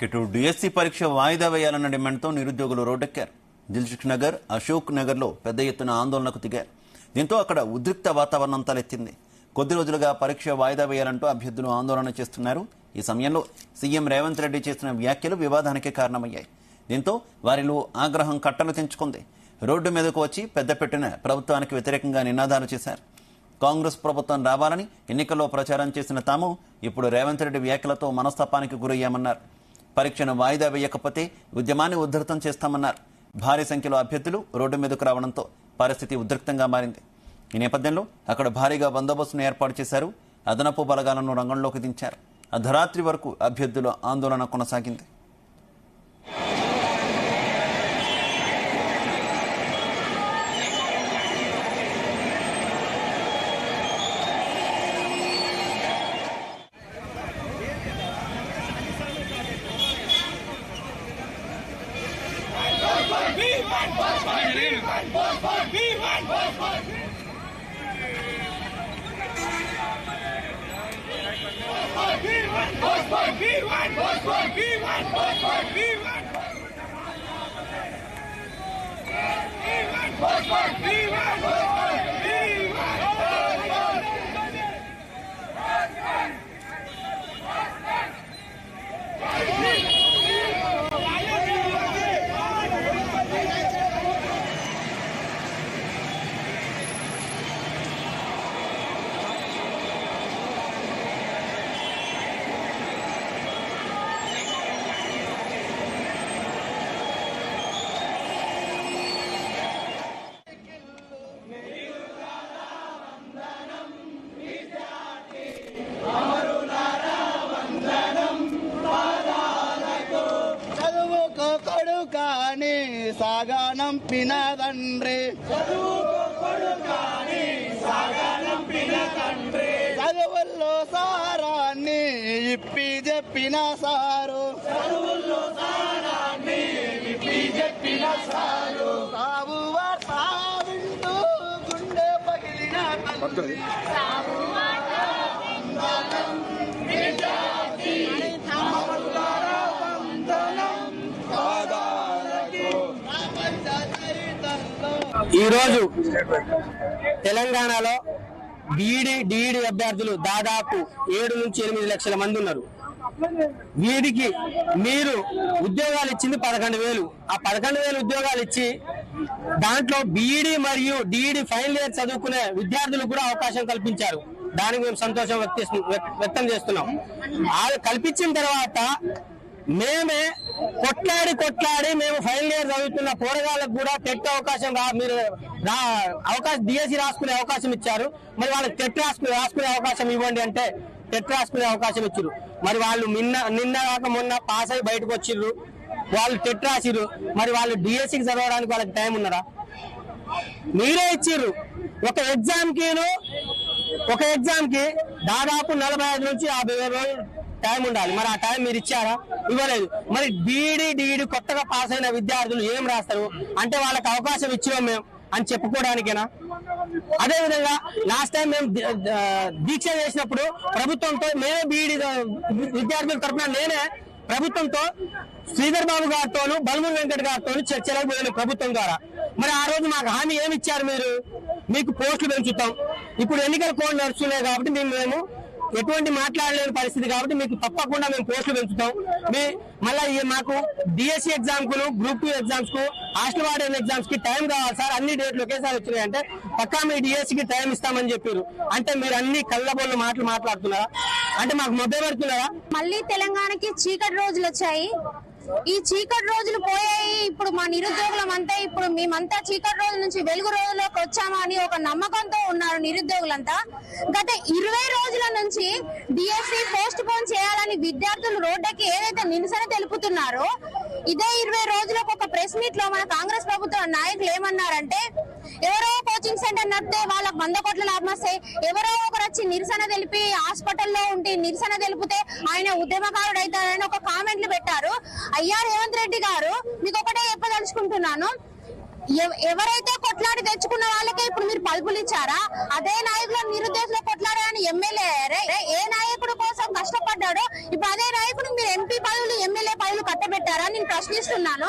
ఇటు డిఎస్సి పరీక్ష వాయిదా వేయాలన్న డిమాండ్తో నిరుద్యోగులు రోడ్డెక్కారు. దిల్సుఖ్ నగర్, అశోక్ నగర్లో పెద్ద ఎత్తున ఆందోళనకు దిగారు. దీంతో అక్కడ ఉద్రిక్త వాతావరణం తలెత్తింది. కొద్ది రోజులుగా పరీక్ష వాయిదా వేయాలంటూ అభ్యర్థులు ఆందోళన చేస్తున్నారు. ఈ సమయంలో సీఎం రేవంత్ రెడ్డి చేసిన వ్యాఖ్యలు వివాదానికి కారణమయ్యాయి. దీంతో వారిలో ఆగ్రహం కట్టలు తెంచుకుంది. రోడ్డు మీదకు వచ్చి పెద్దపెట్టిన ప్రభుత్వానికి వ్యతిరేకంగా నినాదాలు చేశారు. కాంగ్రెస్ ప్రభుత్వం రావాలని ఎన్నికల్లో ప్రచారం చేసిన తాము ఇప్పుడు రేవంత్ రెడ్డి వ్యాఖ్యలతో మనస్తాపానికి గురయ్యామన్నారు. పరీక్షను వాయిదా వేయకపోతే ఉద్యమాన్ని ఉధృతం చేస్తామన్నారు. భారీ సంఖ్యలో అభ్యర్థులు రోడ్డు మీదకు రావడంతో పరిస్థితి ఉద్రిక్తంగా మారింది. ఈ నేపథ్యంలో అక్కడ భారీగా బందోబస్తును ఏర్పాటు చేశారు. అదనపు బలగాలను రంగంలోకి దించారు. అర్ధరాత్రి వరకు అభ్యర్థుల ఆందోళన కొనసాగింది. సాగనం పినదండ్రి చదువుల్లో సారాన్ని ఇప్పి చెప్పిన సారు సాగు వింటూ గుండె పగిలిన ఈరోజు తెలంగాణలో డిఈడి అభ్యర్థులు దాదాపు 7 నుంచి 8 లక్షల మంది ఉన్నారు. వీడికి మీరు ఉద్యోగాలు ఇచ్చింది 11,000. ఆ 11,000 ఉద్యోగాలు ఇచ్చి దాంట్లో బీఈడి మరియు డిఈడి ఫైనల్ ఇయర్ చదువుకునే విద్యార్థులకు కూడా అవకాశం కల్పించారు. దానికి మేము సంతోషం వ్యక్తం చేస్తున్నాం. అది కల్పించిన తర్వాత మేమే కొట్లాడి మేము ఫైనల్ ఇయర్ చదువుతున్న పోరగాళ్ళకు కూడా టెట్ అవకాశం డిఎస్సి రాసుకునే అవకాశం ఇచ్చారు. మరి వాళ్ళకి టెట్ రాసుకునే అవకాశం ఇవ్వండి అంటే టెట్ రాసుకునే అవకాశం ఇచ్చారు. మరి వాళ్ళు నిన్న కాక మొన్న పాస్ అయి బయటకు వచ్చిర్రు, వాళ్ళు టెట్ రాసిర్రు. మరి వాళ్ళు డిఎస్సికి చదవడానికి వాళ్ళకి టైం ఉన్నారా? మీరే ఇచ్చిర్రు. ఒక ఎగ్జామ్ కి దాదాపు 45 నుంచి 50 రోజులు టైం ఉండాలి. మరి ఆ టైం మీరు ఇచ్చారా? ఇవ్వలేదు. మరి డిఈడి కొత్తగా పాస్ అయిన విద్యార్థులు ఏం రాస్తారు అంటే వాళ్ళకి అవకాశం ఇచ్చాం మేము అని చెప్పుకోవడానికేనా? అదేవిధంగా లాస్ట్ టైం మేము దీక్ష చేసినప్పుడు ప్రభుత్వంతో మేమే బీఈడి విద్యార్థుల తరఫున నేనే ప్రభుత్వంతో శ్రీధర్ బాబు గారితోనూ బల్మూరి వెంకట్ గారితో చర్చలకు పోయిన ప్రభుత్వం ద్వారా. మరి ఆ రోజు మాకు హామీ ఏమి ఇచ్చారు? మీకు పోస్టులు పెంచుతాం. ఇప్పుడు ఎన్నికల కోడ్ నడుస్తున్నాయి కాబట్టి మేము ఎటువంటి మాట్లాడలేని పరిస్థితి కాబట్టి మీకు తప్పకుండా మేము పోస్టులు పెంచుతాం. మళ్ళీ మాకు డిఎస్సి ఎగ్జామ్ కు, గ్రూప్ 2 ఎగ్జామ్స్ కు, హాస్టల్ వార్డెన్ ఎగ్జామ్స్ కి టైం కావాలి సార్. అన్ని డేట్లు ఒకేసారి వచ్చినాయి అంటే పక్కా మీ డిఎస్సికి టైం ఇస్తామని చెప్పారు. అంటే మీరు అన్ని కళ్ళబొల్ల మాట్లాడుతున్నారా? అంటే మాకు మొబ్బే పడుతున్నారా? మళ్ళీ తెలంగాణకి చీకటి రోజులు వచ్చాయి. ఈ చీకటి రోజులు పోయాయి. ఇప్పుడు మా నిరుద్యోగులమంతా ఇప్పుడు మేమంతా చీకటి రోజుల నుంచి వెలుగు రోజుల్లోకి వచ్చామా అని ఒక నమ్మకంతో ఉన్నారు నిరుద్యోగులంతా. గత 20 రోజుల నుంచి డిఎస్సి పోస్ట్ పోన్ చేయాలని విద్యార్థులు రోడ్డుకి ఏదైతే నిరసన తెలుపుతున్నారో ఇదే 20 రోజులకు ఒక ప్రెస్ మీట్ లో మన కాంగ్రెస్ ప్రభుత్వ నాయకులు ఏమన్నారంటే ఎవరో కోచింగ్ సెంటర్ నడితే వాళ్ళకి 100 కోట్ల లాభం వస్తాయి, ఎవరో ఒకరు వచ్చి నిరసన తెలిపి హాస్పిటల్లో ఉండి నిరసన తెలిపితే ఆయన ఉద్యమకారుడు అవుతారని ఒక కామెంట్లు పెట్టారు. అయ్యా రేవంత్ రెడ్డి గారు, మీకు ఒకటే చెప్పదలుచుకుంటున్నాను, ఎవరైతే కొట్లాడి తెచ్చుకున్న వాళ్ళకే ఇప్పుడు మీరు పలుపులు ఇచ్చారా? అదే నాయకులు నిరుద్యోగులు కొట్లాడాలని ఎమ్మెల్యే ఏ నాయకుడు కోసం కష్టపడ్డాడో ఇప్పుడు అదే నాయకుడు మీరు ఎంపీ పదవులు, ఎమ్మెల్యే పదవులు కూర్చోబెట్టారా నేను ప్రశ్నిస్తున్నాను.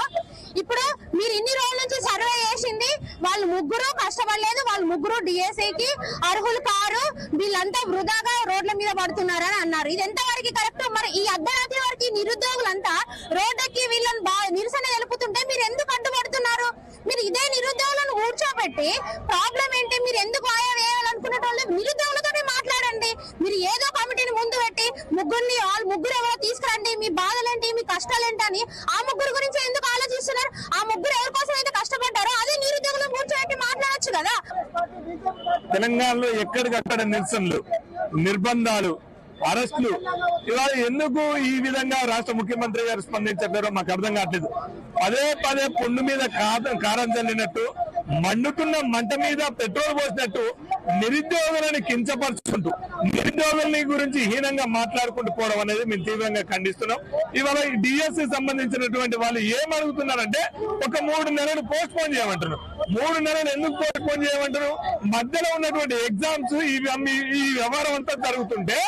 ఇప్పుడు మీరు ఇన్ని రోజుల నుంచి సర్వే చేసింది వాళ్ళు ముగ్గురు కష్టపడలేదు, వాళ్ళు ముగ్గురు డిఎస్సికి అర్హులు కారు, వీళ్ళంతా వృధాగా రోడ్ల మీద పడుతున్నారని అన్నారు. ఇది ఎంతవరకు కరెక్ట్? మరి ఈ అర్ధరాత్రి వరకు నిరుద్యోగులంతా రోడ్డుకి వీళ్ళని నిరసన తెలుపుతుంటే మీరు ఎందుకు అడ్డుపడుతున్నారు? మీరు ఇదే నిరుద్యోగులను కూర్చోబెట్టి ప్రాబ్లం ఏంటి, మీరు ఎందుకు ఆయా వేయాలనుకునే వాళ్ళు నిరుద్యోగులతోనే మాట్లాడండి. మీరు ఏదో కమిటీని ముందు పెట్టి ముగ్గురు ఎవరో తీసుకురండి, మీ బాధలేంటి, మీ కష్టాలేంటి అని ఆ ముగ్గురు గురించి ఎందుకు ఆలోచిస్తున్నారు? ఆ ముగ్గురు ఎవరి కోసం అయితే కష్టపడ్డారో అదే నిరుద్యోగులను కూర్చోబెట్టి మాట్లాడొచ్చు కదా. తెలంగాణలో ఎక్కడికక్కడ నిరసనలు, నిర్బంధాలు, అరెస్టులు, ఇవాళ ఎందుకు ఈ విధంగా రాష్ట్ర ముఖ్యమంత్రి గారు స్పందించట్లేదో మాకు అర్థం కావట్లేదు. పదే పొన్ను మీద కారం చల్లినట్టు, మండుతున్న మంట మీద పెట్రోల్ పోసినట్టు నిరుద్యోగులను కించపరుచుకుంటూ నిరుద్యోగులని గురించి హీనంగా మాట్లాడుకుంటూ పోవడం అనేది మేము తీవ్రంగా ఖండిస్తున్నాం. ఇవాళ డిఎస్సి సంబంధించినటువంటి వాళ్ళు ఏమడుగుతున్నారంటే ఒక 3 నెలలు పోస్ట్ పోన్ చేయమంటున్నారు. 3 నెలలు ఎందుకు పోస్ట్ పోన్ చేయమంటారు? మధ్యలో ఉన్నటువంటి ఎగ్జామ్స్ ఈ వ్యవహారం అంతా జరుగుతుంటే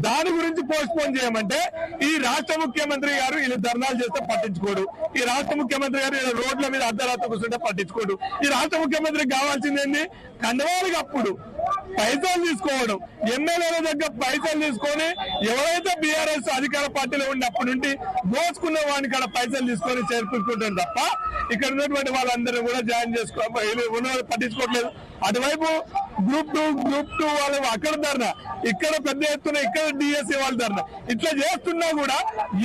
దాని గురించి పోస్ట్ పోన్ చేయమంటే ఈ రాష్ట్ర ముఖ్యమంత్రి గారు వీళ్ళు ధర్నాలు చేస్తే పట్టించుకోడు, ఈ రాష్ట్ర ముఖ్యమంత్రి గారు వీళ్ళ రోడ్ల మీద అర్ధరాత్రి కూర్చుంటే పట్టించుకోడు. ఈ రాష్ట్ర ముఖ్యమంత్రికి కావాల్సిందేంది? కండవాళ్ళకి అప్పుడు పైసలు తీసుకోవడం, ఎమ్మెల్యేల దగ్గర పైసలు తీసుకొని ఎవరైతే బీఆర్ఎస్ అధికార పార్టీలో ఉన్నప్పటి నుండి దోచుకున్న వాడిని కాడ పైసలు తీసుకొని చేర్పించుకుంటారు తప్ప ఇక్కడ ఉన్నటువంటి వాళ్ళందరూ కూడా జాయిన్ పట్టించుకోవట్లేదు. అటువైపు గ్రూప్ టూ వాళ్ళు అక్కడ ధర్నా, ఇక్కడ పెద్ద ఎత్తున ఇక్కడ డిఎస్సి వాళ్ళు ధర్నా, ఇట్లా చేస్తున్నా కూడా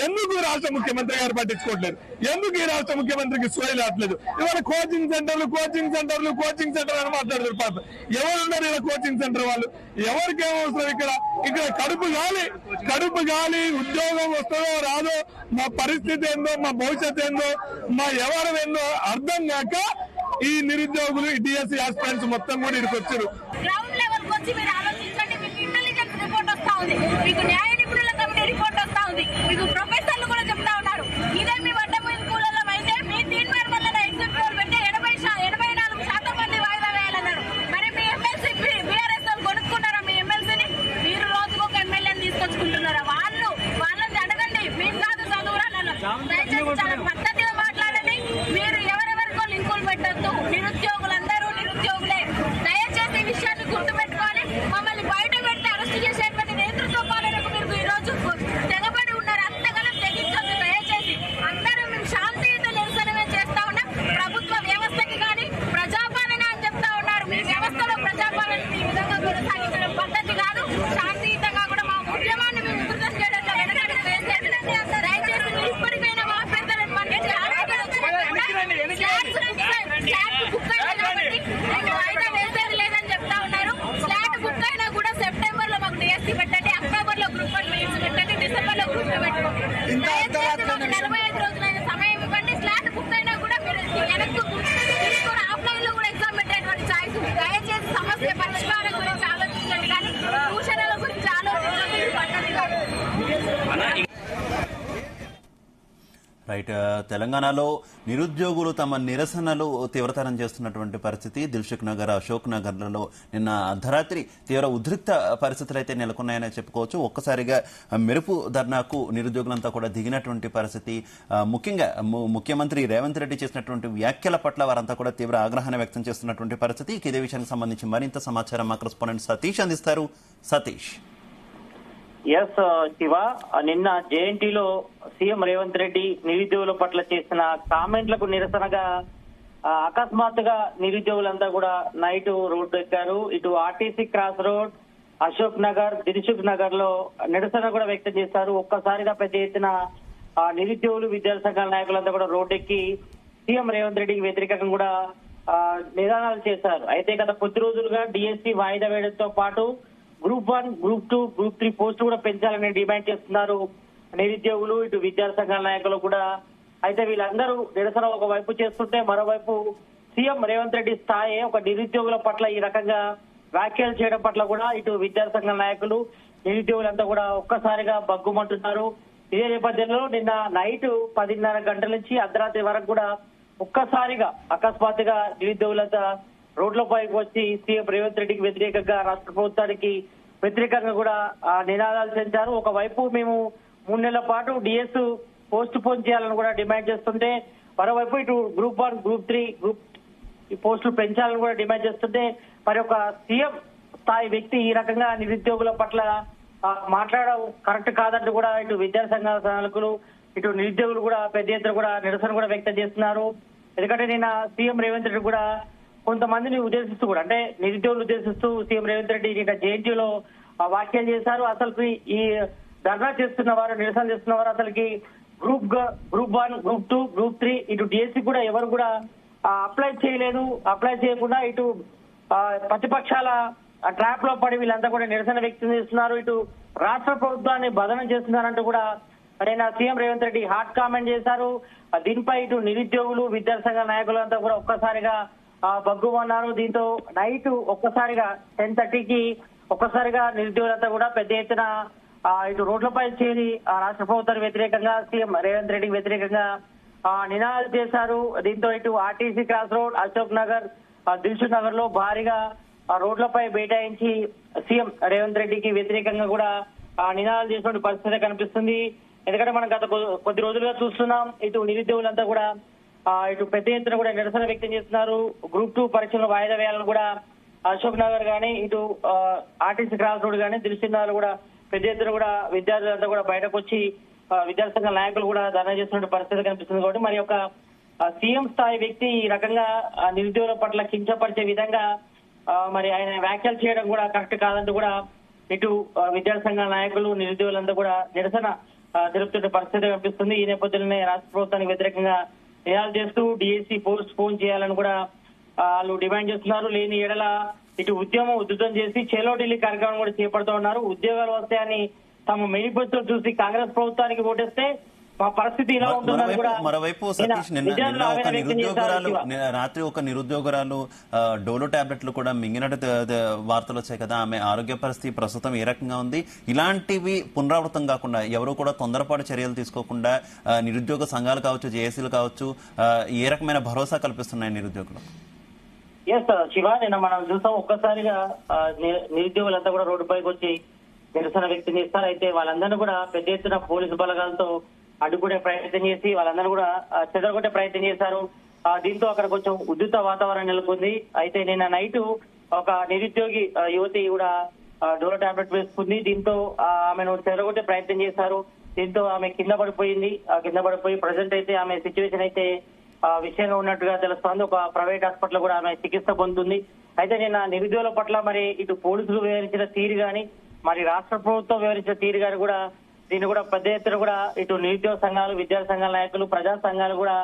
ఎందుకు రాష్ట్ర ముఖ్యమంత్రి గారు పట్టించుకోవట్లేదు? ఎందుకు ఈ రాష్ట్ర ముఖ్యమంత్రికి సోయి రావట్లేదు? ఇవాళ కోచింగ్ సెంటర్ అని మాట్లాడుతారు. పాప ఎవరున్నారు ఇలా కోచింగ్ సెంటర్ వాళ్ళు? ఎవరికి ఏమవసరం? ఇక్కడ కడుపు గాలి ఉద్యోగం వస్తుందో రాదో, మా పరిస్థితి ఏందో, మా భవిష్యత్ ఏందో, మా ఎవరు ఏందో అర్థం కాక ఈ నిరుద్యోగులు డిఎస్సి ఆస్పిరెంట్స్ మొత్తం కూడా ఇక్కడికి వచ్చారు. గ్రౌండ్ లెవెల్ కి వచ్చి మీరు ఆలోచించండి. మీకు ఇంటెలిజెన్స్ రిపోర్ట్ వస్తా ఉంది, మీకు న్యాయ నిపుణుల కమిటీ రిపోర్ట్ వస్తా ఉంది, మీకు ప్రొఫెసర్లు కూడా చెప్తా ఉన్నారు. ఇదే మీ వడ్డమూలి కూలలో అయితే మీ తీర్మానం వల్ల ఎగ్జిట్ రోల్ పెట్టి 84% మంది వాయిదా వేయాలన్నారు. మరి మీ ఎమ్మెల్సీ బీఆర్ఎస్ వాళ్ళు కొనుక్కున్నారా? మీ ఎమ్మెల్సీని మీరు రోజుకు ఒక ఎమ్మెల్యేని తీసుకొచ్చుకుంటున్నారా? వాళ్ళని అడగండి. మీకు కాదు చదువురా, దయచేసి చాలా పద్ధతిగా మాట్లాడండి. మీరు ఎవరెవరికో లింకులు పెట్టద్దు. నిరుద్యోగులందరూ నిరుద్యోగులే. దయచేసి ఈ విషయాన్ని గుర్తుపెట్టుకోవాలి. మమ్మల్ని బయట పెడితే అరెస్ట్ చేసేటువంటి నేతృత్వ పాలనకు మీరు ఈ రోజు తెగబడి ఉన్నారు. అంతగానం తెగించొద్దు దయచేసి. అందరూ మేము శాంతియుత నిరసనమే చేస్తా ఉన్నాం. ప్రభుత్వ వ్యవస్థకి కానీ ప్రజాపాలన అని చెప్తా ఉన్నారు. మీ వ్యవస్థలో ప్రజాపాలన ఈ విధంగా కొనసాగించడం పద్ధతి కాదు. శాంతియుతంగా కూడా మా ఉద్యమాన్ని మేము ఉధృతం చేయడంలో వెనకడుగు వేసేది. దయచేసి మీరు ఇప్పటికైనా మా పెద్దలను మన్నించి బుక్ అయినా కాబట్టి మీకు వాయిదా వేసేది లేదని చెప్తా ఉన్నారు. స్లాట్ బుక్ అయినా కూడా సెప్టెంబర్ లో మాకు డిఎస్సి పెట్టండి, అక్టోబర్ లో గ్రూప్ 1 మెయిన్స్ పెట్టండి, డిసెంబర్ లో గ్రూప్ 2 పెట్టుకోండి. దయచేసి మాకు 45 రోజులైన సమయం ఇవ్వండి. స్లాట్ బుక్ అయినా కూడా మీరు వెనక్కి తీసుకొని ఆఫ్లైన్ లో కూడా ఎగ్జామ్ పెట్టేటువంటి ఛాయిస్ ఉంది. దయచేసి సమస్య పరిష్కారం గురించి ఆలోచించండి, కానీ దూషణల గురించి ఆలోచించండి. పద్ధతి కాదు. రైట్. తెలంగాణలో నిరుద్యోగులు తమ నిరసనలు తీవ్రతరం చేస్తున్నటువంటి పరిస్థితి. దిల్సుఖ్ నగర్, అశోక్ నగర్లలో నిన్న అర్ధరాత్రి తీవ్ర ఉద్రిక్త పరిస్థితులు అయితే నెలకొన్నాయని చెప్పుకోవచ్చు. ఒక్కసారిగా మెరుపు ధర్నాకు నిరుద్యోగులంతా కూడా దిగినటువంటి పరిస్థితి. ముఖ్యంగా ముఖ్యమంత్రి రేవంత్ రెడ్డి చేసినటువంటి వ్యాఖ్యల పట్ల వారంతా కూడా తీవ్ర ఆగ్రహాన్ని వ్యక్తం చేస్తున్నటువంటి పరిస్థితి. ఇదే విషయానికి సంబంధించి మరింత సమాచారం మా కరెస్పాండెంట్ సతీష్ అందిస్తారు. సతీష్. ఎస్ శివ, నిన్న జేఎన్టీలో సీఎం రేవంత్ రెడ్డి నిరుద్యోగుల పట్ల చేసిన కామెంట్లకు నిరసనగా అకస్మాత్తుగా నిరుద్యోగులంతా కూడా నైట్ రోడ్డు ఎక్కారు. ఇటు RTC cross road, Ashok Nagar, Dilsukh Nagar లో నిరసన కూడా వ్యక్తం చేశారు. ఒక్కసారిగా పెద్ద ఎత్తున నిరుద్యోగులు, విద్యార్థి సంఘాల నాయకులంతా కూడా రోడ్డెక్కి సీఎం రేవంత్ రెడ్డికి వ్యతిరేకంగా కూడా నినాదాలు చేశారు. అయితే గత కొద్ది రోజులుగా డిఎస్సి వాయిదా వేయడంతో పాటు గ్రూప్ 1, గ్రూప్ 2, గ్రూప్ 3 పోస్టు కూడా పెంచాలని డిమాండ్ చేస్తున్నారు నిరుద్యోగులు, ఇటు విద్యార్థి సంఘాల నాయకులు కూడా. అయితే వీళ్ళందరూ నిరసన ఒకవైపు చేస్తుంటే మరోవైపు సీఎం రేవంత్ రెడ్డి స్థాయి ఒక నిరుద్యోగుల పట్ల ఈ రకంగా వ్యాఖ్యలు చేయడం పట్ల కూడా ఇటు విద్యార్థి సంఘాల నాయకులు, నిరుద్యోగులంతా కూడా ఒక్కసారిగా బగ్గుమంటున్నారు. ఇదే నేపథ్యంలో నిన్న నైట్ 10:30 గంటల నుంచి అర్ధరాత్రి వరకు కూడా ఒక్కసారిగా అకస్మాత్తుగా నిరుద్యోగులంతా రోడ్లపైకి వచ్చి సీఎం రేవంత్ రెడ్డికి వ్యతిరేకంగా, రాష్ట్ర ప్రభుత్వానికి వ్యతిరేకంగా కూడా నినాదాలు చేశారు. ఒకవైపు మేము 3 నెలల పాటు డిఎస్ పోస్ట్ పోన్ చేయాలని కూడా డిమాండ్ చేస్తుంటే, మరోవైపు ఇటు గ్రూప్ 1, గ్రూప్ 3, గ్రూప్ ఈ పోస్టులు పెంచాలని కూడా డిమాండ్ చేస్తుంటే, మరి ఒక సీఎం స్థాయి వ్యక్తి ఈ రకంగా నిరుద్యోగుల పట్ల మాట్లాడడం కరెక్ట్ కాదంటూ కూడా ఇటు విద్యార్థి సంఘాల నాయకులు, ఇటు నిరుద్యోగులు కూడా పెద్ద ఎత్తున కూడా నిరసన కూడా వ్యక్తం చేస్తున్నారు. ఎందుకంటే నిన్న సీఎం రేవంత్ రెడ్డి కూడా కొంతమందిని ఉద్దేశిస్తూ కూడా, అంటే నిరుద్యోగులు ఉద్దేశిస్తూ సీఎం రేవంత్ రెడ్డి నిన్న జేఎన్టీయూలో వ్యాఖ్యలు చేశారు. అసలు ఈ ధర్నా చేస్తున్న వారు, నిరసన చేస్తున్న వారు అసలుకి గ్రూప్ 1, గ్రూప్ 2, గ్రూప్ 3 ఇటు డిఎస్సి కూడా ఎవరు కూడా అప్లై చేయలేదు. అప్లై చేయకుండా ఇటు ప్రతిపక్షాల ట్రాప్ లో పడి వీళ్ళంతా కూడా నిరసన వ్యక్తం చేస్తున్నారు. ఇటు రాష్ట్ర ప్రభుత్వాన్ని బదనం చేస్తున్నారంటూ కూడా ఆయన CM Revanth Reddy hot comment చేశారు. దీనిపై ఇటు నిరుద్యోగులు, విద్యార్థి సంఘ నాయకులు అంతా కూడా ఒక్కసారిగా బగ్గుమన్నారు. దీంతో నైట్ ఒక్కసారిగా 10:30కి ఒక్కసారిగా నిరుద్యోగులంతా కూడా పెద్ద ఎత్తున ఇటు రోడ్లపై చేరి రాష్ట్ర ప్రభుత్వానికి వ్యతిరేకంగా, సీఎం రేవంత్ రెడ్డికి వ్యతిరేకంగా నినాదాలు చేశారు. దీంతో ఇటు RTC cross road, Ashok Nagar, Dilsukh Nagar లో భారీగా రోడ్లపై బైఠాయించి సీఎం రేవంత్ రెడ్డికి వ్యతిరేకంగా కూడా నినాదాలు చేసిన పరిస్థితి కనిపిస్తుంది. ఎందుకంటే మనం గత కొద్ది రోజులుగా చూస్తున్నాం, ఇటు నిరుద్యోగులంతా కూడా ఇటు పెద్ద ఎత్తున కూడా నిరసన వ్యక్తం చేస్తున్నారు. గ్రూప్ 2 పరీక్షలను వాయిదా వేయాలని కూడా అశోక్ నగర్ గానీ, ఇటు ఆర్టీసీ క్రాస్ రోడ్ గానీ, దిల్సుఖ్ నగర్ కూడా పెద్ద ఎత్తున కూడా విద్యార్థులంతా కూడా బయటకు వచ్చి విద్యార్థి సంఘ నాయకులు కూడా ధర్నా చేస్తున్న పరిస్థితి కనిపిస్తుంది. కాబట్టి మరి ఒక సీఎం స్థాయి వ్యక్తి ఈ రకంగా నిరుద్యోగుల పట్ల కించపరిచే విధంగా మరి ఆయన వ్యాఖ్యలు చేయడం కూడా కరెక్ట్ కాదంటూ కూడా ఇటు విద్యార్థి సంఘాల నాయకులు, నిరుద్యోగులంతా కూడా నిరసన తెలుపుతున్న పరిస్థితి కనిపిస్తుంది. ఈ నేపథ్యంలోనే రాష్ట్ర ప్రభుత్వానికి వ్యతిరేకంగా నినాదాలు చేస్తూ డిఎస్సి పోస్ట్ పోన్ చేయాలని కూడా వాళ్ళు డిమాండ్ చేస్తున్నారు. లేని ఎడల ఇటు ఉద్యమం ఉధృతం చేసి చెలో ఢిల్లీ కార్యక్రమం కూడా చేపడుతూ ఉన్నారు. ఉద్యోగాలు వస్తాయని తమ మేనిఫెస్టో చూసి కాంగ్రెస్ ప్రభుత్వానికి ఓటేస్తే మా పరిస్థితి ఇలా ఉంటుందని కూడా. మరోవైపు సతీష్, నిన్న ఒక నిరుద్యోగురాలు, రాత్రి ఒక నిరుద్యోగురాలు డోలో టాబ్లెట్లు కూడా మింగినట్టు వార్తలు వచ్చాయి కదా. ఆమె ఆరోగ్య పరిస్థితి ప్రస్తుతం ఏ రకంగా ఉంది? ఇలాంటివి పునరావృతం కాకుండా ఎవరు కూడా తొందరపాటు చర్యలు తీసుకోకుండా నిరుద్యోగ సంఘాలు కావచ్చు, జేఏసీలు కావచ్చు, ఏ రకమైన భరోసా కల్పిస్తున్నాయి నిరుద్యోగులు? ఎస్ శివ, నిన్న మనం చూసాం ఒక్కసారిగా నిరుద్యోగులంతా కూడా రోడ్డుపైకి వచ్చి నిరసన వ్యక్తం చేస్తారు. అయితే వాళ్ళందరినీ కూడా పెద్ద ఎత్తున పోలీసు బలగాలతో అడ్డుకునే ప్రయత్నం చేసి వాళ్ళందరూ కూడా చెదరగొట్టే ప్రయత్నం చేశారు. దీంతో అక్కడ కొంచెం ఉద్రిక్త వాతావరణం నెలకొంది. అయితే నిన్న నైట్ ఒక నిరుద్యోగి యువతి కూడా డోలో టాబ్లెట్ వేసుకుంది. దీంతో ఆమెను చెదరగొట్టే ప్రయత్నం చేశారు. దీంతో ఆమె కింద పడిపోయింది. కింద పడిపోయి ప్రజెంట్ అయితే ఆమె సిచ్యువేషన్ అయితే విషయంగా ఉన్నట్టుగా తెలుస్తోంది. ఒక ప్రైవేట్ హాస్పిటల్ కూడా ఆమె చికిత్స పొందుతుంది. అయితే నిన్న నిరుద్యోగుల పట్ల మరి ఇటు పోలీసులు వివరించిన తీరు గాని, మరి రాష్ట్ర ప్రభుత్వం వివరించిన తీరు గాని కూడా దీన్ని కూడా పెద్ద ఎత్తున కూడా ఇటు నిరుద్యోగ సంఘాలు, విద్యార్థి సంఘాల నాయకులు, ప్రజా సంఘాలు కూడా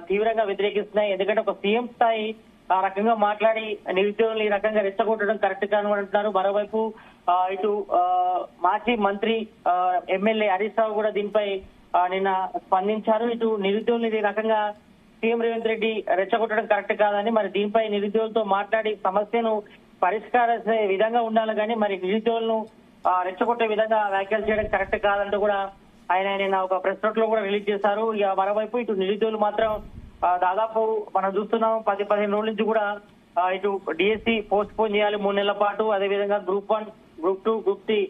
తీవ్రంగా వ్యతిరేకిస్తున్నాయి. ఎందుకంటే ఒక సీఎం స్థాయి ఆ రకంగా మాట్లాడి నిరుద్యోగులు ఈ రకంగా రెచ్చగొట్టడం కరెక్ట్ కాను అంటున్నారు. మరోవైపు ఇటు మాజీ మంత్రి ఎమ్మెల్యే హరీష్ రావు కూడా దీనిపై నిన్న స్పందించారు. ఇటు నిరుద్యోగులు ఈ రకంగా సీఎం రేవంత్ రెడ్డి రెచ్చగొట్టడం కరెక్ట్ కాదని, మరి దీనిపై నిరుద్యోగులతో మాట్లాడి సమస్యను పరిష్కరించే విధంగా ఉండాలి కానీ మరి నిరుద్యోగులను రెచ్చగొట్టే విధంగా వ్యాఖ్యలు చేయడం కరెక్ట్ కాదంటూ కూడా ఆయన నిన్న ఒక ప్రెస్ నోట్ లో కూడా రిలీజ్ చేశారు. ఇక మరోవైపు ఇటు నిరుద్యోగులు మాత్రం దాదాపు మనం చూస్తున్నాం 10-15 రోజుల నుంచి కూడా ఇటు డిఎస్సి పోస్ట్ పోన్ చేయాలి 3 నెలల పాటు. అదేవిధంగా గ్రూప్ 1, గ్రూప్ 2, గ్రూప్ 3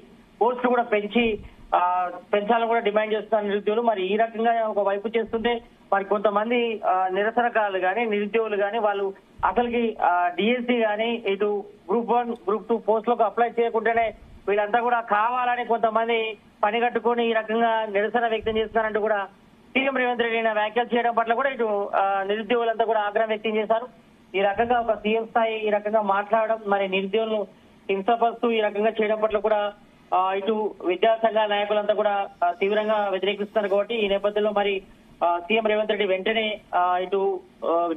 పోస్టులు కూడా పెంచాలని కూడా డిమాండ్ చేస్తున్నారు నిరుద్యోగులు. మరి ఈ రకంగా ఒక వైపు చేస్తుంటే మరి కొంతమంది నిరసనకారులు కానీ, నిరుద్యోగులు కానీ వాళ్ళు అసలుకి డిఎస్సి కానీ ఇటు గ్రూప్ 1, గ్రూప్ 2 పోస్టులకు అప్లై చేయకుండానే వీళ్ళంతా కూడా కావాలని కొంతమంది పని కట్టుకొని ఈ రకంగా నిరసన వ్యక్తం చేస్తున్నారంటూ కూడా సీఎం రేవంత్ రెడ్డి వ్యాఖ్యలు చేయడం పట్ల కూడా ఇటు నిరుద్యోగులంతా కూడా ఆగ్రహం వ్యక్తం చేశారు. ఈ రకంగా ఒక సీఎం స్థాయి ఈ రకంగా మాట్లాడడం, మరి నిరుద్యోగులను హింసపరుస్తూ ఈ రకంగా చేయడం పట్ల కూడా ఇటు విద్యార్థి సంఘాల నాయకులంతా కూడా తీవ్రంగా వ్యతిరేకిస్తున్నారు. కాబట్టి ఈ నేపథ్యంలో మరి సీఎం రేవంత్ రెడ్డి వెంటనే ఇటు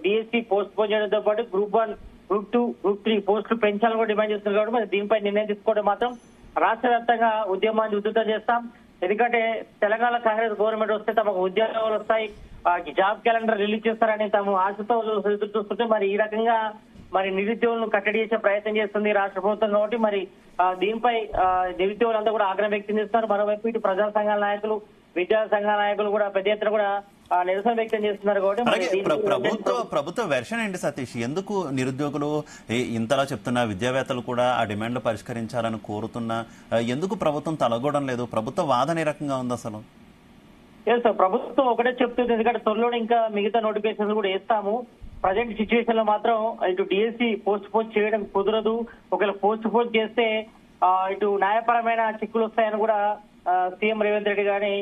డిఎస్సి పోస్ట్ పోన్ చేయడంతో పాటు గ్రూప్ 1, గ్రూప్ 2, గ్రూప్ 3 పోస్టులు పెంచాలని కూడా డిమాండ్ చేస్తున్నారు. కాబట్టి మరి దీనిపై నిర్ణయం తీసుకోవడం మాత్రం రాష్ట్ర వ్యాప్తంగా ఉద్యమాన్ని ఉధృతం చేస్తాం. ఎందుకంటే తెలంగాణ కాంగ్రెస్ గవర్నమెంట్ వస్తే తమకు ఉద్యోగాలు వస్తాయి, జాబ్ క్యాలెండర్ రిలీజ్ చేస్తారని తాము ఆశతో ఎదురు చూస్తుంటే మరి ఈ రకంగా మరి నిరుద్యోగులను కట్టడి చేసే ప్రయత్నం చేస్తుంది రాష్ట్ర ప్రభుత్వం. కాబట్టి మరి దీనిపై నిరుద్యోగులంతా కూడా ఆగ్రహం వ్యక్తం చేస్తున్నారు. మరోవైపు ఇటు ప్రజా సంఘాల నాయకులు, విద్యార్థి సంఘాల నాయకులు కూడా పెద్ద ఎత్తున కూడా నిరసన వ్యక్తం చేస్తున్నారు. కాబట్టి ప్రభుత్వ వెర్షన్ ఏంటి సతీష్? ఎందుకు నిరుద్యోగులు ఇంతలా చెప్తున్నా, విద్యావేత్తలు కూడా ఆ డిమాండ్లు పరిష్కరించాలని కోరుతున్నా, ఎందుకు ప్రభుత్వం తలగొడం లేదు? ప్రభుత్వ వాదన ఏ రకంగా ఉంది అసలు? ప్రభుత్వం ఒకటే చెప్తుంది, ఎందుకంటే త్వరలో ఇంకా మిగతా నోటిఫికేషన్స్ కూడా వేస్తాము. ప్రజెంట్ సిచ్యువేషన్ లో మాత్రం ఇటు డిఎస్సి పోస్ట్ పోన్ చేయడం కుదరదు. ఒకవేళ పోస్ట్ పోన్ చేస్తే ఇటు న్యాయపరమైన చిక్కులు వస్తాయని కూడా సీఎం రేవంత్ రెడ్డి గాని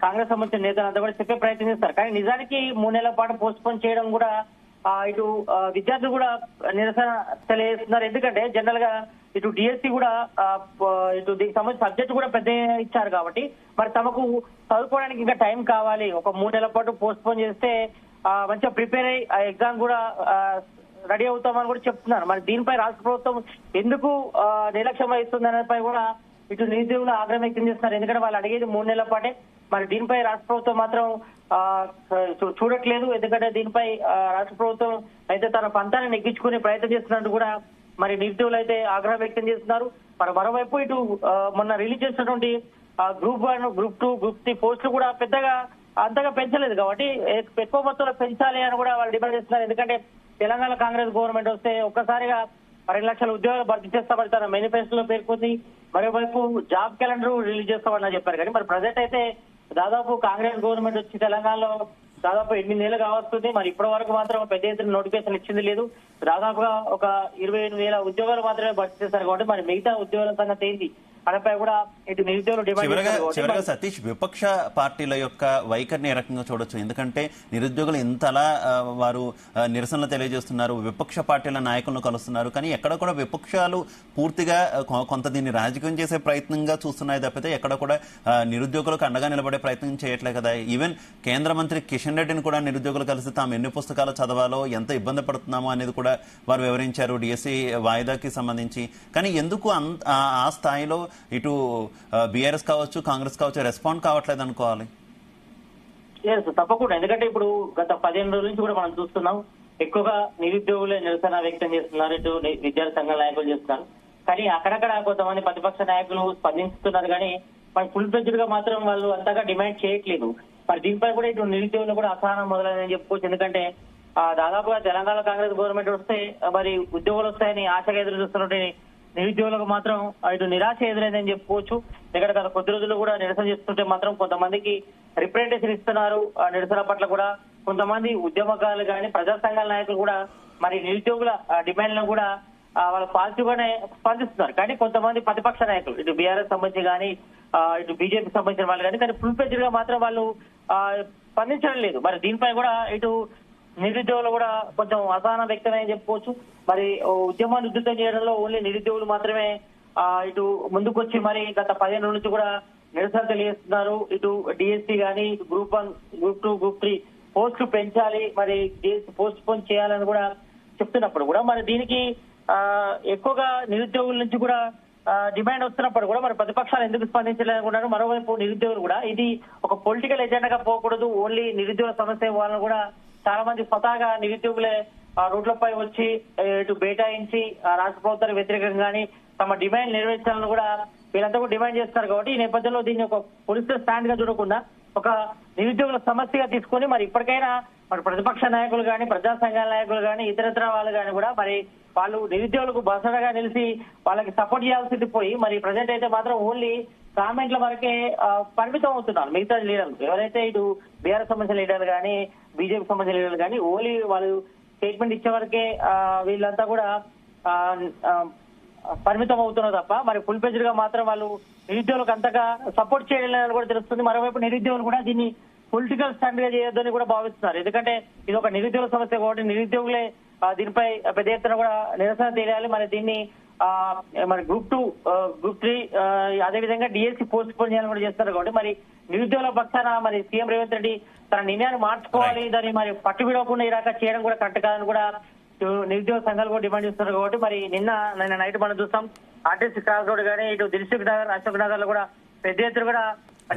కాంగ్రెస్ సంబంధించిన నేతలంతా కూడా చెప్పే ప్రయత్నం చేస్తారు. కానీ నిజానికి 3 నెలల పాటు పోస్ట్ పోన్ చేయడం కూడా ఇటు విద్యార్థులు కూడా నిరసన తెలియజేస్తున్నారు. ఎందుకంటే జనరల్ గా ఇటు డిఎస్సి కూడా ఇటు దీనికి సంబంధించిన సబ్జెక్ట్ కూడా పెద్ద ఇచ్చారు కాబట్టి మరి తమకు చదువుకోవడానికి ఇంకా టైం కావాలి. ఒక 3 నెలల పాటు పోస్ట్ పోన్ చేస్తే మంచిగా ప్రిపేర్ అయ్యి ఆ ఎగ్జామ్ కూడా రెడీ అవుతామని కూడా చెప్తున్నారు. మరి దీనిపై రాష్ట్ర ప్రభుత్వం ఎందుకు నిర్లక్ష్యం వహిస్తుంది అనేపై కూడా ఇటు నిరుద్యోగులు ఆగ్రహం వ్యక్తం చేస్తున్నారు. ఎందుకంటే వాళ్ళు అడిగేది 3 నెలల పాటే. మరి దీనిపై రాష్ట్ర ప్రభుత్వం మాత్రం చూడట్లేదు. ఎందుకంటే దీనిపై రాష్ట్ర ప్రభుత్వం అయితే తన పంతాన్ని నెగ్గించుకునే ప్రయత్నం చేస్తున్నట్టు కూడా మరి నిరుద్యోగులు అయితే ఆగ్రహం వ్యక్తం చేస్తున్నారు. మరి మరోవైపు ఇటు మొన్న రిలీజ్ చేసినటువంటి గ్రూప్ 1, గ్రూప్ 2, గ్రూప్ 3 పోస్టులు కూడా పెద్దగా అంతగా పెంచలేదు కాబట్టి ఎక్కువ మొత్తంలో పెంచాలి అని కూడా వాళ్ళు డిమాండ్ చేస్తున్నారు. ఎందుకంటే తెలంగాణ కాంగ్రెస్ గవర్నమెంట్ వస్తే ఒక్కసారిగా 2 లక్షల ఉద్యోగాలు భర్తీ చేస్తామని తన మేనిఫెస్టోలో పేర్కొంది. మరోవైపు జాబ్ క్యాలెండర్ రిలీజ్ చేస్తామని చెప్పారు. కానీ మరి ప్రజెంట్ అయితే దాదాపు కాంగ్రెస్ గవర్నమెంట్ వచ్చి తెలంగాణలో దాదాపు 8 నెలలు కావస్తుంది. మరి ఇప్పటి వరకు మాత్రం పెద్ద ఎత్తున నోటిఫికేషన్ ఇచ్చింది లేదు. దాదాపుగా ఒక 28,000 ఉద్యోగాలు మాత్రమే భర్తీ చేశారు కాబట్టి మరి మిగతా ఉద్యోగాల సంగతి ఏంటి అనిపై కూడా ఇటు నిరుద్యోగులు డిమాండ్ చివరిగా సతీష్, విపక్ష పార్టీల యొక్క వైఖరిని ఏ రకంగా చూడొచ్చు? ఎందుకంటే నిరుద్యోగులు ఇంతలా వారు నిరసనలు తెలియజేస్తున్నారు, విపక్ష పార్టీల నాయకులను కలుస్తున్నారు, కానీ ఎక్కడ కూడా విపక్షాలు పూర్తిగా కొంత దీన్ని రాజకీయం చేసే ప్రయత్నంగా చూస్తున్నాయి తప్పితే ఎక్కడ కూడా నిరుద్యోగులకు అండగా నిలబడే ప్రయత్నం చేయట్లే కదా. ఈవెన్ కేంద్ర మంత్రి కిషన్ రెడ్డిని కూడా నిరుద్యోగులు కలిసి తాము ఎన్ని పుస్తకాలు చదవాలో, ఎంత ఇబ్బంది పడుతున్నామో అనేది కూడా వారు వివరించారు డిఎస్సి వాయిదాకి సంబంధించి. కానీ ఎందుకు ఆ స్థాయిలో ఇటు బీఆర్ఎస్ కావచ్చు, కాంగ్రెస్ కావచ్చు రెస్పాండ్ కావట్లేదు అనుకోవాలి? తప్పకుండా. ఎందుకంటే ఇప్పుడు గత 15 రోజుల నుంచి కూడా మనం చూస్తున్నాం ఎక్కువగా నిరుద్యోగులే నిరసన వ్యక్తం చేస్తున్నారు, ఇటు విద్యార్థి సంఘాల నాయకులు చేస్తున్నారు. కానీ అక్కడక్కడ కొంతమంది ప్రతిపక్ష నాయకులు స్పందిస్తున్నారు. కానీ మరి ఫుల్ ఫ్లెడ్జ్డ్ గా మాత్రం వాళ్ళు అంతగా డిమాండ్ చేయట్లేదు. మరి దీనిపై కూడా ఇటు నిరుద్యోగులు కూడా అసహనం మొదలైందని చెప్పుకోవచ్చు. ఎందుకంటే దాదాపుగా తెలంగాణ కాంగ్రెస్ గవర్నమెంట్ వస్తే మరి ఉద్యోగాలు వస్తాయని ఆశగా ఎదురు చూస్తున్నట్టు నిరుద్యోగులకు మాత్రం ఇటు నిరాశ ఎదురైందని చెప్పుకోవచ్చు. ఇక్కడ గత కొద్ది రోజులు కూడా నిరసన చేస్తుంటే మాత్రం కొంతమందికి రిప్రజెంటేషన్ ఇస్తున్నారు నిరసన పట్ల కూడా. కొంతమంది ఉద్యమకారులు కానీ ప్రజా సంఘాల నాయకులు కూడా మరి నిరుద్యోగుల డిమాండ్లను కూడా వాళ్ళు పాజిటివ్ గానే స్పందిస్తున్నారు. కానీ కొంతమంది ప్రతిపక్ష నాయకులు ఇటు బీఆర్ఎస్ సంబంధించి కానీ ఇటు బీజేపీ సంబంధించిన వాళ్ళు కానీ ఫుల్ ఫ్లెడ్జ్డ్ గా మాత్రం వాళ్ళు స్పందించడం లేదు. మరి దీనిపై కూడా ఇటు నిరుద్యోగులు కూడా కొంచెం అసహనం వ్యక్తమని చెప్పుకోవచ్చు. మరి ఉద్యమాన్ని ఉధృతం చేయడంలో ఓన్లీ నిరుద్యోగులు మాత్రమే ఇటు ముందుకొచ్చి మరి గత 15 రోజుల నుంచి కూడా నిరసన తెలియజేస్తున్నారు. ఇటు డిఎస్సి కానీ ఇటు గ్రూప్ 1, గ్రూప్ 2, గ్రూప్ 3 పోస్టులు పెంచాలి, మరి డిఎస్సి పోస్ట్ పోన్ చేయాలని కూడా చెప్తున్నప్పుడు కూడా మరి దీనికి ఎక్కువగా నిరుద్యోగుల నుంచి కూడా డిమాండ్ వస్తున్నప్పుడు కూడా మరి ప్రతిపక్షాలు ఎందుకు స్పందించలేకున్నారు? మరోవైపు నిరుద్యోగులు కూడా ఇది ఒక పొలిటికల్ ఎజెండాగా పోకూడదు, ఓన్లీ నిరుద్యోగ సమస్య వాళ్ళని కూడా చాలా మంది స్వతహాగా నిరుద్యోగులే రోడ్లపై వచ్చి ఇటు బైఠాయించి రాష్ట్ర ప్రభుత్వానికి వ్యతిరేకంగా కానీ తమ డిమాండ్ నెరవేర్చాలని కూడా వీళ్ళంతా కూడా డిమాండ్ చేస్తారు. కాబట్టి ఈ నేపథ్యంలో దీన్ని ఒక పొలిటికల్ స్టాండ్ గా చూడకుండా ఒక నిరుద్యోగుల సమస్యగా తీసుకొని మరి ఇప్పటికైనా మరి ప్రతిపక్ష నాయకులు కానీ ప్రజా సంఘాల నాయకులు కానీ ఇతరత్ర వాళ్ళు కానీ కూడా మరి వాళ్ళు నిరుద్యోగులకు బసడగా నిలిచి వాళ్ళకి సపోర్ట్ చేయాల్సింది పోయి మరి ప్రజెంట్ అయితే మాత్రం ఓన్లీ కామెంట్ల వరకే పరిమితం అవుతున్నారు. మిగతా లీడర్లు ఎవరైతే ఇటు బీఆర్ఎస్ సంబంధించిన లీడర్లు కానీ బీజేపీ సంబంధించిన లీడర్లు కానీ ఓన్లీ వాళ్ళు స్టేట్మెంట్ ఇచ్చే వరకే వీళ్ళంతా కూడా పరిమితం అవుతున్నారు తప్ప మరి ఫుల్ ఫ్లెడ్జ్డ్ గా మాత్రం వాళ్ళు నిరుద్యోగులకు అంతగా సపోర్ట్ చేయడం కూడా తెలుస్తుంది. మరోవైపు నిరుద్యోగులు కూడా దీన్ని పొలిటికల్ స్టాండ్ గా చేయొద్దని కూడా భావిస్తున్నారు. ఎందుకంటే ఇది ఒక నిరుద్యోగ సమస్య కాబట్టి నిరుద్యోగులే దీనిపై పెద్ద ఎత్తున కూడా నిరసన తెలియాలి. మరి దీన్ని మరి గ్రూప్ 2, గ్రూప్ 3 అదేవిధంగా డిఎస్సి పోస్ట్ పోన్ చేయాలని కూడా చేస్తారు. కాబట్టి మరి నిరుద్యోగుల పక్షాన మరి సీఎం రేవంత్ రెడ్డి తన నిర్ణయాన్ని మార్చుకోవాలి, దాన్ని మరి పట్టు విడవకుండా ఈ రకంగా చేయడం కూడా కరెక్ట్ కాదని కూడా నిరుద్యోగ సంఘాలు కూడా డిమాండ్ చేస్తున్నారు. కాబట్టి మరి నిన్న నైట్ మనం చూస్తాం ఆర్టీసీ క్రాస్ రోడ్ కానీ ఇటు దిల్సుఖ్ నగర్, అశోక్ నగర్ లో కూడా పెద్ద ఎత్తున కూడా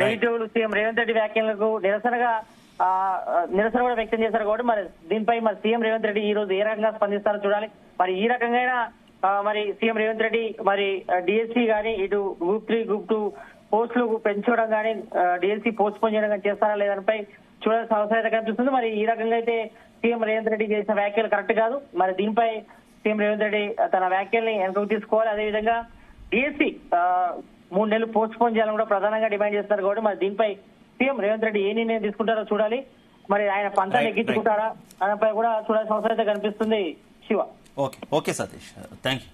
నిరుద్యోగులు సీఎం రేవంత్ రెడ్డి వ్యాఖ్యలకు నిరసన కూడా వ్యక్తం చేశారు. కాబట్టి మరి దీనిపై మరి సీఎం రేవంత్ రెడ్డి ఈ రోజు ఏ రకంగా స్పందిస్తారో చూడాలి. మరి ఈ రకంగా మరి సీఎం రేవంత్ రెడ్డి మరి డిఎస్సి కానీ ఇటు గ్రూప్ 3, గ్రూప్ 2 పోస్టులు పెంచడం కానీ డిఎస్సి పోస్ట్ పోన్ చేయడం కానీ చేస్తారా లేదానిపై చూడాల్సిన అవసరం కనిపిస్తుంది. మరి ఈ రకంగా అయితే సీఎం రేవంత్ రెడ్డి చేసిన వ్యాఖ్యలు కరెక్ట్ కాదు. మరి దీనిపై సీఎం రేవంత్ రెడ్డి తన వ్యాఖ్యల్ని వెనకకు తీసుకోవాలి. అదేవిధంగా డిఎస్సి 3 నెలలు పోస్ట్ పోన్ చేయాలని కూడా ప్రధానంగా డిమాండ్ చేస్తారు. కాబట్టి మరి దీనిపై సీఎం రేవంత్ రెడ్డి ఏ నిర్ణయం తీసుకుంటారో చూడాలి. మరి ఆయన పంతాన్ని ఎక్కించుకుంటారా దానిపై కూడా చూడాల్సిన అవసరం అయితే కనిపిస్తుంది. Shiva. Okay Satish, thank you.